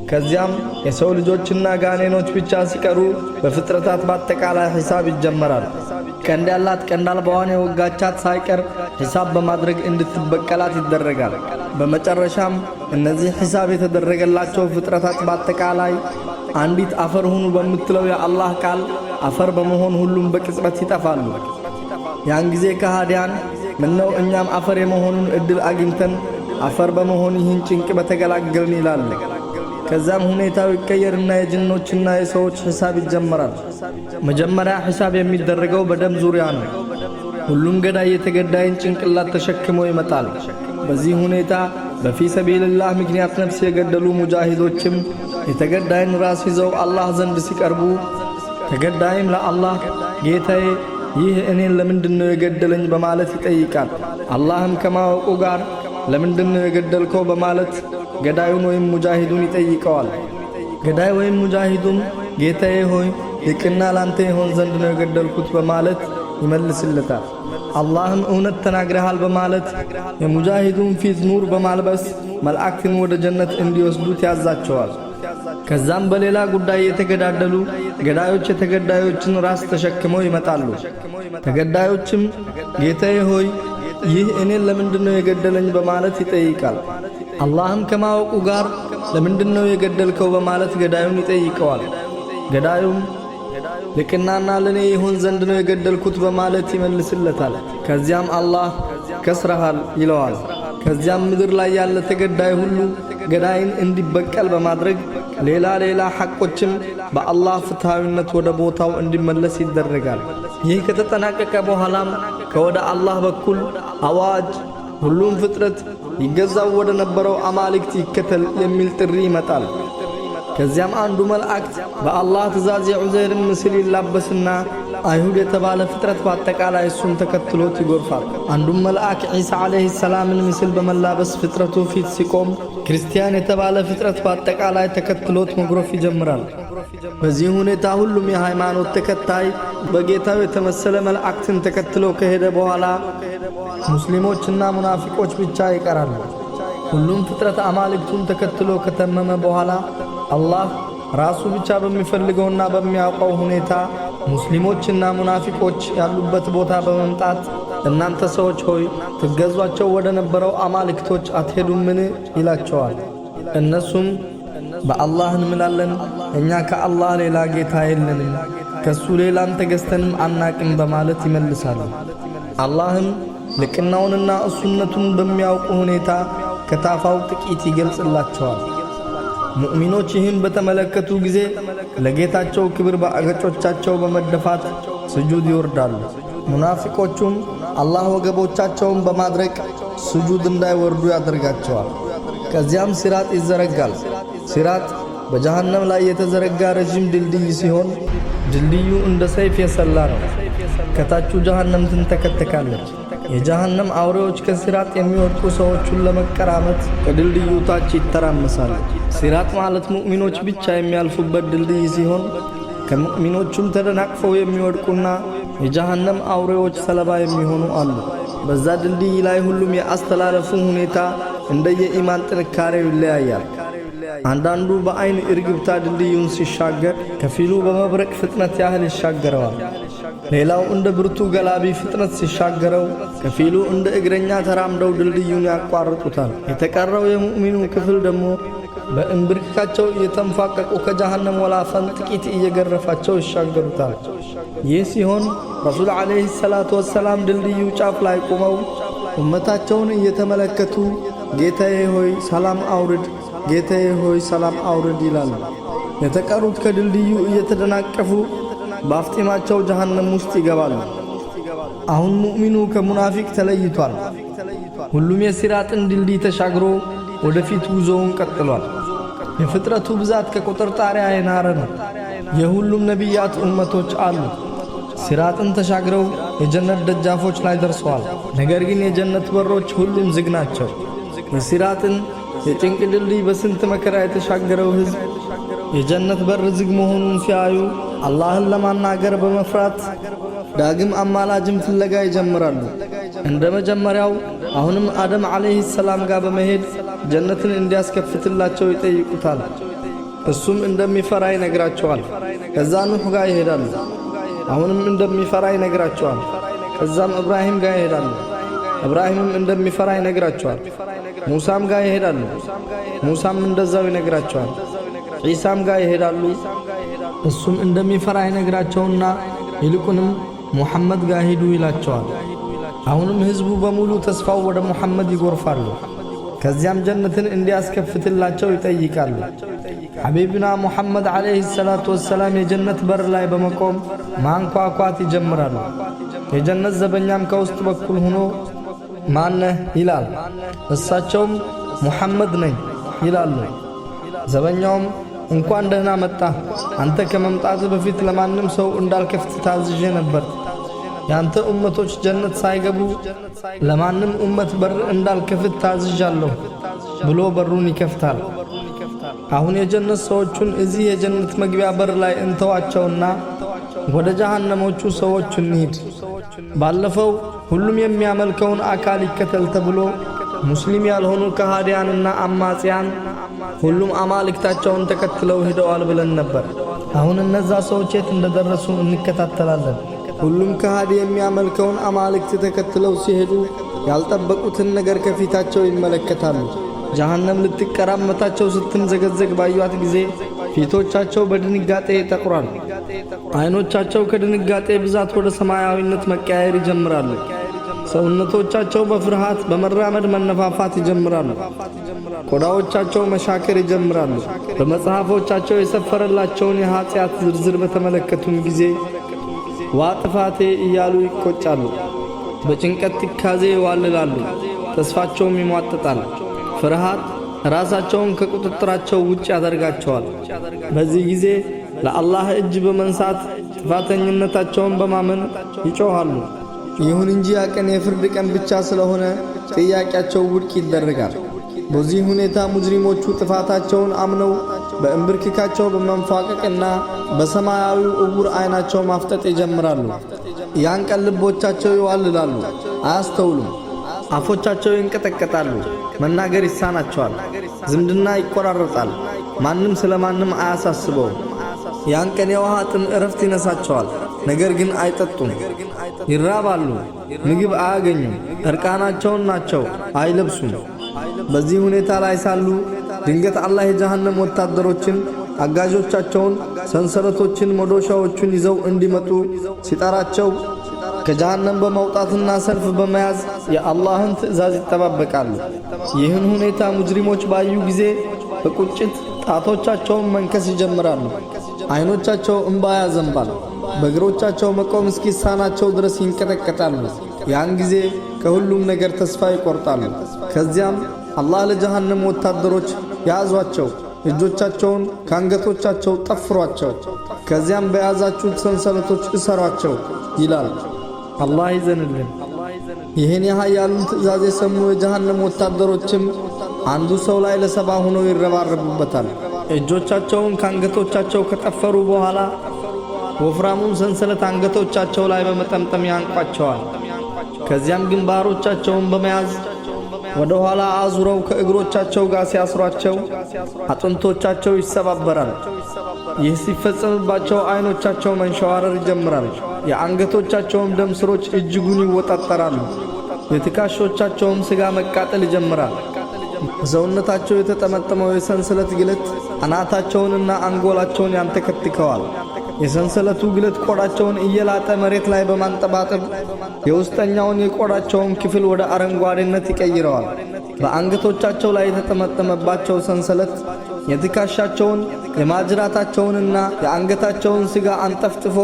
ከዚያም የሰው ልጆችና ጋኔኖች ብቻ ሲቀሩ በፍጥረታት በአጠቃላይ ሒሳብ ይጀመራል። ቀንድ ያላት ቀንድ አልባዋን የወጋቻት ሳይቀር ሒሳብ በማድረግ እንድትበቀላት ይደረጋል። በመጨረሻም እነዚህ ሒሳብ የተደረገላቸው ፍጥረታት በአጠቃላይ አንዲት አፈር ሁኑ በምትለው የአላህ ቃል አፈር በመሆን ሁሉም በቅጽበት ይጠፋሉ። ያን ጊዜ ከሃዲያን ምነው እኛም አፈር የመሆኑን ዕድል አግኝተን አፈር በመሆን ይህን ጭንቅ በተገላገልን ይላሉ። ከዛም ሁኔታው ይቀየርና የጅኖችና የሰዎች ሒሳብ ይጀመራል። መጀመሪያ ሒሳብ የሚደረገው በደም ዙሪያ ነው። ሁሉም ገዳይ የተገዳይን ጭንቅላት ተሸክሞ ይመጣል። በዚህ ሁኔታ በፊ ሰቢልላህ ምክንያት ነፍስ የገደሉ ሙጃሂዶችም የተገዳይን ራስ ይዘው አላህ ዘንድ ሲቀርቡ ተገዳይም ለአላህ ጌታዬ ይህ እኔን ለምንድነው የገደለኝ በማለት ይጠይቃል። አላህም ከማወቁ ጋር ለምንድነው የገደልከው በማለት ገዳዩን ወይም ሙጃሂዱን ይጠይቀዋል። ገዳይ ወይም ሙጃሂዱም ጌታዬ ሆይ ይቅና ላንተ ይሆን ዘንድ ነው የገደልኩት በማለት ይመልስለታል። አላህም እውነት ተናግረሃል በማለት የሙጃሂዱን ፊት ኑር በማልበስ መልአክትን ወደ ጀነት እንዲወስዱት ያዛቸዋል። ከዛም በሌላ ጉዳይ የተገዳደሉ ገዳዮች የተገዳዮችን ራስ ተሸክመው ይመጣሉ። ተገዳዮችም ጌታዬ ሆይ ይህ እኔን ለምንድነው የገደለኝ በማለት ይጠይቃል። አላህም ከማወቁ ጋር ለምንድነው የገደልከው በማለት ገዳዩን ይጠይቀዋል። ገዳዩም ልቅናና ለኔ ይሆን ዘንድ ነው የገደልኩት በማለት ይመልስለታል። ከዚያም አላህ ከስረሃል ይለዋል። ከዚያም ምድር ላይ ያለ ተገዳይ ሁሉ ገዳይን እንዲበቀል በማድረግ ሌላ ሐቆችም በአላህ ፍትሃዊነት ወደ ቦታው እንዲመለስ ይደረጋል። ይህ ከተጠናቀቀ በኋላም ከወደ አላህ በኩል አዋጅ ሁሉም ፍጥረት ይገዛው ወደ ነበረው አማልክት ይከተል የሚል ጥሪ ይመጣል። ከዚያም አንዱ መልአክ በአላህ ትእዛዝ የዑዘይርን ምስል ይላበስና አይሁድ የተባለ ፍጥረት በአጠቃላይ እሱን ተከትሎት ይጎርፋል። አንዱም መልአክ ዒሳ ዓለይሂ ሰላምን ምስል በመላበስ ፍጥረቱ ፊት ሲቆም ክርስቲያን የተባለ ፍጥረት በአጠቃላይ ተከትሎት መግረፍ ይጀምራል። በዚህ ሁኔታ ሁሉም የሃይማኖት ተከታይ በጌታው የተመሰለ መልአክትን ተከትሎ ከሄደ በኋላ ሙስሊሞችና ሙናፊቆች ብቻ ይቀራሉ። ሁሉም ፍጥረት አማልክቱን ተከትሎ ከተመመ በኋላ አላህ ራሱ ብቻ በሚፈልገውና በሚያውቀው ሁኔታ ሙስሊሞችና ሙናፊቆች ያሉበት ቦታ በመምጣት እናንተ ሰዎች ሆይ ትገዟቸው ወደ ነበረው አማልክቶች አትሄዱምን ይላቸዋል። እነሱም በአላህ እንምላለን፣ እኛ ከአላህ ሌላ ጌታ የለንም፣ ከሱ ሌላን ተገዝተንም አናቅም በማለት ይመልሳሉ። አላህም ልቅናውንና እሱነቱን በሚያውቁ ሁኔታ ከታፋው ጥቂት ይገልጽላቸዋል። ሙእሚኖች ይህን በተመለከቱ ጊዜ ለጌታቸው ክብር በአገጮቻቸው በመደፋት ስጁድ ይወርዳሉ። ሙናፊቆቹም አላህ ወገቦቻቸውን በማድረቅ ስጁድ እንዳይወርዱ ያደርጋቸዋል። ከዚያም ሲራጥ ይዘረጋል። ሲራጥ በጀሃነም ላይ የተዘረጋ ረጅም ድልድይ ሲሆን ድልድዩ እንደ ሰይፍ የሰላ ነው። ከታቹ ጀሃነም ትንተከተካለች። የጀሃነም አውሬዎች ከሲራጥ የሚወድቁ ሰዎችን ለመቀራመት ከድልድዩ ታች ይተራመሳሉ። ሲራጥ ማለት ሙእሚኖች ብቻ የሚያልፉበት ድልድይ ሲሆን ከሙእሚኖቹም ተደናቅፈው የሚወድቁና የጀሃነም አውሬዎች ሰለባ የሚሆኑ አሉ። በዛ ድልድይ ላይ ሁሉም የአስተላለፉ ሁኔታ እንደየኢማን ጥንካሬው ይለያያል። አንዳንዱ በአይን እርግብታ ድልድዩን ሲሻገር፣ ከፊሉ በመብረቅ ፍጥነት ያህል ይሻገረዋል። ሌላው እንደ ብርቱ ገላቢ ፍጥነት ሲሻገረው፣ ከፊሉ እንደ እግረኛ ተራምደው ድልድዩን ያቋርጡታል። የተቀረው የሙእሚኑ ክፍል ደግሞ በእንብርካቸው እየተንፋቀቁ ከጀሃነም ወላፈን ጥቂት እየገረፋቸው ይሻገሩታል። ይህ ሲሆን ረሱል ዓለይሂ ሰላቱ ወሰላም ድልድዩ ጫፍ ላይ ቆመው ኡመታቸውን እየተመለከቱ ጌታዬ ሆይ ሰላም አውርድ፣ ጌታዬ ሆይ ሰላም አውርድ ይላሉ። የተቀሩት ከድልድዩ እየተደናቀፉ በአፍጢማቸው ጀሃነም ውስጥ ይገባሉ። አሁን ሙእሚኑ ከሙናፊቅ ተለይቷል። ሁሉም የሲራጥን ድልድይ ተሻግሮ ወደፊት ጉዞውን ቀጥሏል። የፍጥረቱ ብዛት ከቁጥር ጣሪያ የናረ ነው። የሁሉም ነቢያት ኡመቶች አሉ። ሲራጥን ተሻግረው የጀነት ደጃፎች ላይ ደርሰዋል። ነገር ግን የጀነት በሮች ሁሉም ዝግ ናቸው። የሲራጥን የጭንቅ ድልድይ በስንት መከራ የተሻገረው ሕዝብ የጀነት በር ዝግ መሆኑን ሲያዩ አላህን ለማናገር በመፍራት ዳግም አማላጅም ፍለጋ ይጀምራሉ። እንደ መጀመሪያው አሁንም አደም ዓለይሂ ሰላም ጋር በመሄድ ጀነትን እንዲያስከፍትላቸው ይጠይቁታል። እሱም እንደሚፈራ ይነግራቸዋል። ከዛ ኑህ ጋር ይሄዳሉ። አሁንም እንደሚፈራ ይነግራቸዋል። ከዛም ኢብራሂም ጋር ይሄዳሉ። ኢብራሂምም እንደሚፈራ ይነግራቸዋል። ሙሳም ጋር ይሄዳሉ። ሙሳም እንደዛው ይነግራቸዋል። ዒሳም ጋር ይሄዳሉ። እሱም እንደሚፈራ ይነግራቸውና ይልቁንም ሙሐመድ ጋር ሂዱ ይላቸዋል። አሁንም ሕዝቡ በሙሉ ተስፋው ወደ ሙሐመድ ይጎርፋሉ። ከዚያም ጀነትን እንዲያስከፍትላቸው ይጠይቃሉ። ሐቢብና ሙሐመድ ዓለይሂ ሰላቱ ወሰላም የጀነት በር ላይ በመቆም ማንኳኳት ይጀምራሉ። የጀነት ዘበኛም ከውስጥ በኩል ሆኖ ማነህ ይላል። እሳቸውም ሙሐመድ ነኝ ይላሉ። ዘበኛውም እንኳን ደህና መጣ፣ አንተ ከመምጣት በፊት ለማንም ሰው እንዳልከፍት ታዝዤ ነበር። ያንተ ኡመቶች ጀነት ሳይገቡ ለማንም ኡመት በር እንዳልከፍት ታዝዣለሁ ብሎ በሩን ይከፍታል። አሁን የጀነት ሰዎቹን እዚህ የጀነት መግቢያ በር ላይ እንተዋቸውና ወደ ጀሃነሞቹ ሰዎች እንሂድ። ባለፈው ሁሉም የሚያመልከውን አካል ይከተል ተብሎ ሙስሊም ያልሆኑ ከሃዲያንና አማጺያን ሁሉም አማልክታቸውን ተከትለው ሄደዋል ብለን ነበር። አሁን እነዛ ሰዎች የት እንደደረሱ እንከታተላለን። ሁሉም ከሃዲ የሚያመልከውን አማልክት ተከትለው ሲሄዱ ያልጠበቁትን ነገር ከፊታቸው ይመለከታሉ። ጀሃነም ልትቀራመታቸው ስትምዘገዘግ ባዩት ጊዜ ፊቶቻቸው በድንጋጤ ይጠቁራሉ። አይኖቻቸው ከድንጋጤ ብዛት ወደ ሰማያዊነት መቀያየር ይጀምራሉ። ሰውነቶቻቸው በፍርሃት በመራመድ መነፋፋት ይጀምራሉ። ቆዳዎቻቸው መሻከር ይጀምራሉ። በመጽሐፎቻቸው የሰፈረላቸውን የኃጢአት ዝርዝር በተመለከቱም ጊዜ ዋ ጥፋቴ እያሉ ይቆጫሉ። በጭንቀት ትካዜ ይዋልላሉ። ተስፋቸውም ይሟጠጣል። ፍርሃት ራሳቸውን ከቁጥጥራቸው ውጭ ያደርጋቸዋል። በዚህ ጊዜ ለአላህ እጅ በመንሳት ጥፋተኝነታቸውን በማመን ይጮኻሉ። ይሁን እንጂ ያ ቀን የፍርድ ቀን ብቻ ስለሆነ ጥያቄያቸው ውድቅ ይደረጋል። በዚህ ሁኔታ ሙጅሪሞቹ ጥፋታቸውን አምነው በእንብርክካቸው በመንፋቀቅና በሰማያዊው ዕውር አይናቸው ማፍጠጥ ይጀምራሉ። ያን ቀን ልቦቻቸው ይዋልላሉ፣ አያስተውሉም። አፎቻቸው ይንቀጠቀጣሉ፣ መናገር ይሳናቸዋል። ዝምድና ይቆራረጣል፣ ማንም ስለ ማንም አያሳስበውም። ያን ቀን የውሃ ጥም እረፍት ይነሳቸዋል፣ ነገር ግን አይጠጡም። ይራባሉ፣ ምግብ አያገኙም። እርቃናቸውን ናቸው፣ አይለብሱም። በዚህ ሁኔታ ላይ ሳሉ ድንገት አላህ የጀሃነም ወታደሮችን፣ አጋዦቻቸውን፣ ሰንሰለቶችን፣ መዶሻዎችን ይዘው እንዲመጡ ሲጠራቸው ከጀሃነም በመውጣትና ሰልፍ በመያዝ የአላህን ትእዛዝ ይጠባበቃሉ። ይህን ሁኔታ ሙጅሪሞች ባዩ ጊዜ በቁጭት ጣቶቻቸውን መንከስ ይጀምራሉ። አይኖቻቸው እንባ ያዘንባል። በእግሮቻቸው መቆም እስኪሳናቸው ድረስ ይንቀጠቀጣሉ። ያን ጊዜ ከሁሉም ነገር ተስፋ ይቆርጣሉ። ከዚያም አላህ ለጀሃነም ወታደሮች ያዟቸው፣ እጆቻቸውን ከአንገቶቻቸው ጠፍሯቸው፣ ከዚያም በያዛችሁት ሰንሰለቶች እሰሯቸው ይላል። አላህ ይዘንልን። ይህን የኃያሉን ትእዛዝ የሰሙ የጀሃነም ወታደሮችም አንዱ ሰው ላይ ለሰባ ሆነው ይረባረቡበታል። እጆቻቸውን ከአንገቶቻቸው ከጠፈሩ በኋላ ወፍራሙን ሰንሰለት አንገቶቻቸው ላይ በመጠምጠም ያንቋቸዋል። ከዚያም ግንባሮቻቸውን በመያዝ ወደ ኋላ አዙረው ከእግሮቻቸው ጋር ሲያስሯቸው አጥንቶቻቸው ይሰባበራል። ይህ ሲፈጸምባቸው አይኖቻቸው መንሸዋረር ይጀምራል። የአንገቶቻቸውም ደም ስሮች እጅጉን ይወጣጠራሉ። የትከሻዎቻቸውም ሥጋ መቃጠል ይጀምራል። ሰውነታቸው የተጠመጠመው የሰንሰለት ግለት አናታቸውንና አንጎላቸውን ያንተከትከዋል። የሰንሰለቱ ግለት ቆዳቸውን እየላጠ መሬት ላይ በማንጠባጠብ የውስጠኛውን የቆዳቸውን ክፍል ወደ አረንጓዴነት ይቀይረዋል። በአንገቶቻቸው ላይ የተጠመጠመባቸው ሰንሰለት የትከሻቸውን የማጅራታቸውንና የአንገታቸውን ሥጋ አንጠፍጥፎ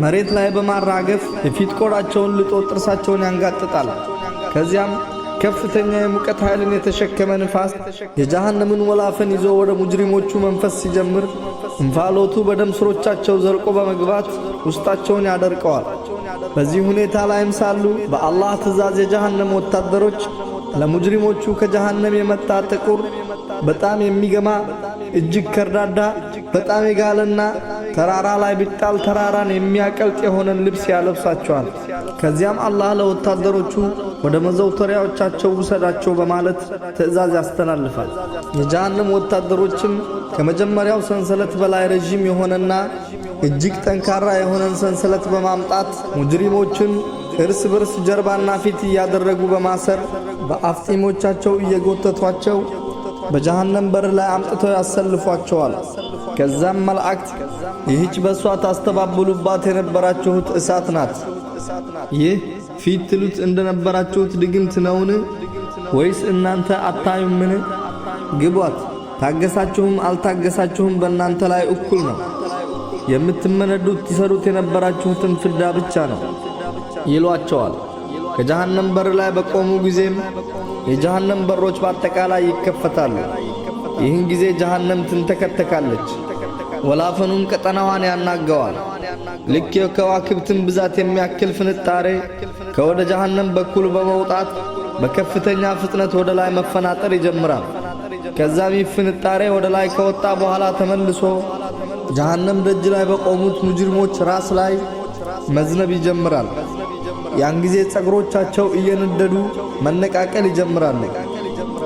መሬት ላይ በማራገፍ የፊት ቆዳቸውን ልጦ ጥርሳቸውን ያንጋጥጣል። ከዚያም ከፍተኛ የሙቀት ኃይልን የተሸከመ ንፋስ የጀሃነምን ወላፈን ይዞ ወደ ሙጅሪሞቹ መንፈስ ሲጀምር እንፋሎቱ በደም ስሮቻቸው ዘልቆ በመግባት ውስጣቸውን ያደርቀዋል። በዚህ ሁኔታ ላይም ሳሉ በአላህ ትእዛዝ የጀሃነም ወታደሮች ለሙጅሪሞቹ ከጀሃነም የመጣ ጥቁር በጣም የሚገማ እጅግ ከርዳዳ በጣም የጋለና ተራራ ላይ ቢጣል ተራራን የሚያቀልጥ የሆነን ልብስ ያለብሳቸዋል። ከዚያም አላህ ለወታደሮቹ ወደ መዘውተሪያዎቻቸው ውሰዳቸው በማለት ትእዛዝ ያስተላልፋል። የጀሃነም ወታደሮችም ከመጀመሪያው ሰንሰለት በላይ ረጅም የሆነና እጅግ ጠንካራ የሆነን ሰንሰለት በማምጣት ሙጅሪሞችን እርስ በርስ ጀርባና ፊት እያደረጉ በማሰር በአፍጢሞቻቸው እየጎተቷቸው በጀሃነም በር ላይ አምጥተው ያሰልፏቸዋል። ከዛም መላእክት ይህች በሷ ታስተባብሉባት የነበራችሁት እሳት ናት፣ ይህ ፊት ትሉት እንደነበራችሁት ድግምት ነውን? ወይስ እናንተ አታዩምን? ግቧት፣ ታገሳችሁም አልታገሳችሁም በእናንተ ላይ እኩል ነው። የምትመነዱት ትሰሩት የነበራችሁትን ፍዳ ብቻ ነው ይሏቸዋል። ከጀሃነም በር ላይ በቆሙ ጊዜም የጀሃነም በሮች በአጠቃላይ ይከፈታሉ። ይህን ጊዜ ጀሃነም ትንተከተካለች፣ ወላፈኑም ቀጠናዋን ያናገዋል። ልክ የከዋክብትን ብዛት የሚያክል ፍንጣሬ ከወደ ጀሃነም በኩል በመውጣት በከፍተኛ ፍጥነት ወደ ላይ መፈናጠር ይጀምራል። ከዛም ፍንጣሬ ወደ ላይ ከወጣ በኋላ ተመልሶ ጀሃነም ደጅ ላይ በቆሙት ሙጅሪሞች ራስ ላይ መዝነብ ይጀምራል። ያን ጊዜ ጸጉሮቻቸው እየነደዱ መነቃቀል ይጀምራሉ።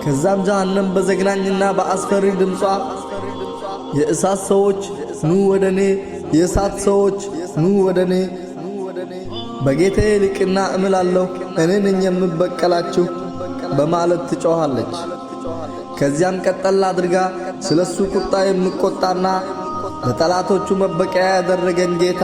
ከዛም ጀሃነም በዘግናኝና በአስፈሪ ድምጿ የእሳት ሰዎች ኑ ወደኔ፣ የእሳት ሰዎች ኑ ወደኔ፣ በጌታዬ ልቅና እምላለሁ እኔ ነኝ የምበቀላችሁ በማለት ትጮኻለች። ከዚያም ቀጠል አድርጋ ስለሱ ቁጣ የምቆጣና ለጠላቶቹ መበቀያ ያደረገን ጌታ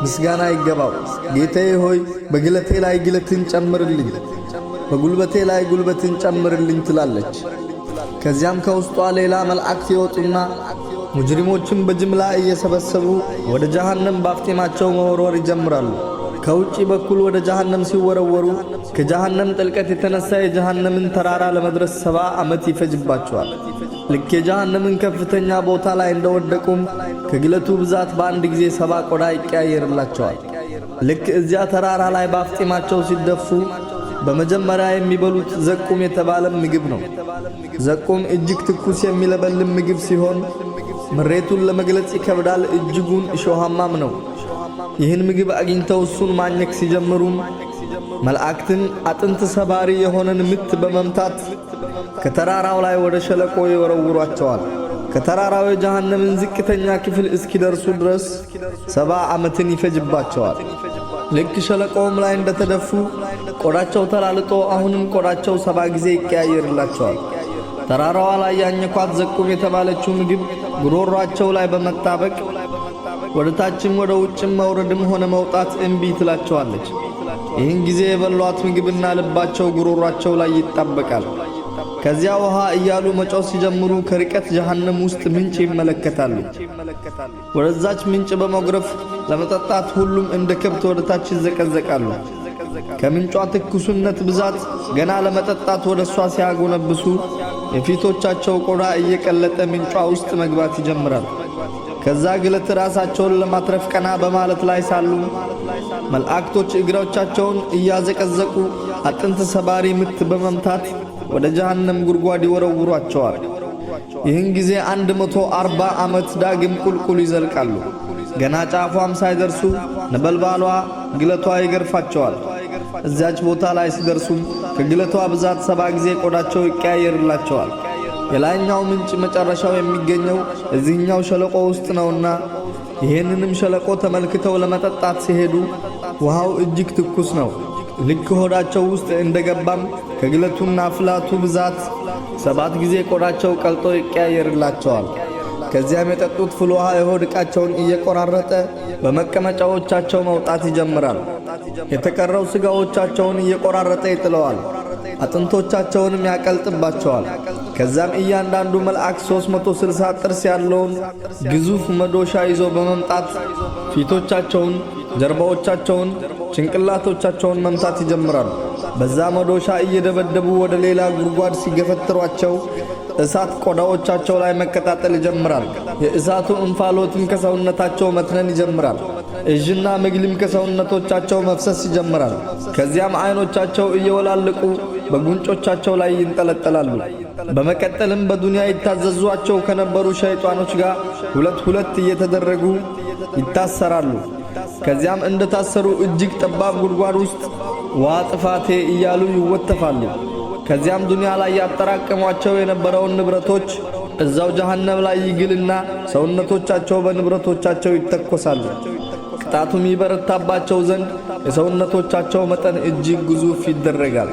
ምስጋና ይገባው፣ ጌታዬ ሆይ በግለቴ ላይ ግለትን ጨምርልኝ፣ በጉልበቴ ላይ ጉልበትን ጨምርልኝ ትላለች። ከዚያም ከውስጧ ሌላ መላእክት ይወጡና ሙጅሪሞችን በጅምላ እየሰበሰቡ ወደ ጀሃነም ባፍጢማቸው መወርወር ይጀምራሉ። ከውጪ በኩል ወደ ጀሃነም ሲወረወሩ ከጀሃነም ጥልቀት የተነሳ የጀሃነምን ተራራ ለመድረስ 70 ዓመት ይፈጅባቸዋል። ልክ የጀሃነምን ከፍተኛ ቦታ ላይ እንደወደቁም ከግለቱ ብዛት በአንድ ጊዜ 70 ቆዳ ይቀያየርላቸዋል። ልክ እዚያ ተራራ ላይ ባፍጢማቸው ሲደፉ በመጀመሪያ የሚበሉት ዘቁም የተባለ ምግብ ነው። ዘቁም እጅግ ትኩስ የሚለበልም ምግብ ሲሆን ምሬቱን ለመግለጽ ይከብዳል፣ እጅጉን እሾሃማም ነው። ይህን ምግብ አግኝተው እሱን ማኘክ ሲጀምሩም መላእክትን አጥንት ሰባሪ የሆነን ምት በመምታት ከተራራው ላይ ወደ ሸለቆ ይወረውሯቸዋል። ከተራራው የጀሃነምን ዝቅተኛ ክፍል እስኪደርሱ ድረስ 70 ዓመትን ይፈጅባቸዋል። ልክ ሸለቆውም ላይ እንደተደፉ ቆዳቸው ተላልጦ አሁንም ቆዳቸው 70 ጊዜ ይቀያየርላቸዋል። ተራራዋ ላይ ያኘኳት ዘቁም የተባለችው ምግብ ጉሮሯቸው ላይ በመጣበቅ ወደ ታችም ወደ ውጭም መውረድም ሆነ መውጣት እምቢ ትላቸዋለች። ይህን ጊዜ የበሏት ምግብና ልባቸው ጉሮሯቸው ላይ ይጣበቃል። ከዚያ ውሃ እያሉ መጮህ ሲጀምሩ ከርቀት ጀሃነም ውስጥ ምንጭ ይመለከታሉ። ወደዛች ምንጭ በመጉረፍ ለመጠጣት ሁሉም እንደ ከብት ወደ ታች ይዘቀዘቃሉ። ከምንጯ ትኩስነት ብዛት ገና ለመጠጣት ወደ እሷ ሲያጎነብሱ የፊቶቻቸው ቆዳ እየቀለጠ ምንጯ ውስጥ መግባት ይጀምራል። ከዛ ግለት ራሳቸውን ለማትረፍ ቀና በማለት ላይ ሳሉ መላእክቶች እግሮቻቸውን እያዘቀዘቁ አጥንት ሰባሪ ምት በመምታት ወደ ጀሃነም ጉድጓድ ይወረውሯቸዋል። ይህን ጊዜ 140 ዓመት ዳግም ቁልቁል ይዘልቃሉ። ገና ጫፏም ሳይደርሱ ነበልባሏ ግለቷ ይገርፋቸዋል። እዚያች ቦታ ላይ ሲደርሱም ከግለቷ ብዛት 70 ጊዜ ቆዳቸው ይቀያየርላቸዋል። የላይኛው ምንጭ መጨረሻው የሚገኘው እዚህኛው ሸለቆ ውስጥ ነውና ይህንንም ሸለቆ ተመልክተው ለመጠጣት ሲሄዱ ውሃው እጅግ ትኩስ ነው። ልክ ሆዳቸው ውስጥ እንደገባም ከግለቱና ፍላቱ ብዛት 7 ጊዜ ቆዳቸው ቀልጦ ይቀያየርላቸዋል። ከዚያም የጠጡት ፍል ውሃ የሆድ ዕቃቸውን እየቆራረጠ በመቀመጫዎቻቸው መውጣት ይጀምራል። የተቀረው ሥጋዎቻቸውን እየቆራረጠ ይጥለዋል። አጥንቶቻቸውንም ያቀልጥባቸዋል። ከዛም እያንዳንዱ መልአክ 360 ጥርስ ያለውን ግዙፍ መዶሻ ይዞ በመምጣት ፊቶቻቸውን፣ ጀርባዎቻቸውን፣ ጭንቅላቶቻቸውን መምታት ይጀምራሉ። በዛ መዶሻ እየደበደቡ ወደ ሌላ ጉድጓድ ሲገፈትሯቸው እሳት ቆዳዎቻቸው ላይ መቀጣጠል ይጀምራል። የእሳቱ እንፋሎትም ከሰውነታቸው መትነን ይጀምራል። እጅና ምግልም ከሰውነቶቻቸው መፍሰስ ይጀምራል። ከዚያም አይኖቻቸው እየወላለቁ በጉንጮቻቸው ላይ ይንጠለጠላሉ። በመቀጠልም በዱንያ ይታዘዟቸው ከነበሩ ሸይጣኖች ጋር ሁለት እየተደረጉ ይታሰራሉ። ከዚያም እንደታሰሩ እጅግ ጠባብ ጉድጓድ ውስጥ ዋ ጥፋቴ እያሉ ይወተፋሉ። ከዚያም ዱንያ ላይ ያጠራቀሟቸው የነበረውን ንብረቶች እዛው ጀሃነም ላይ ይግልና ሰውነቶቻቸው በንብረቶቻቸው ይተኮሳሉ። ቅጣቱም ይበረታባቸው ዘንድ የሰውነቶቻቸው መጠን እጅግ ግዙፍ ይደረጋል።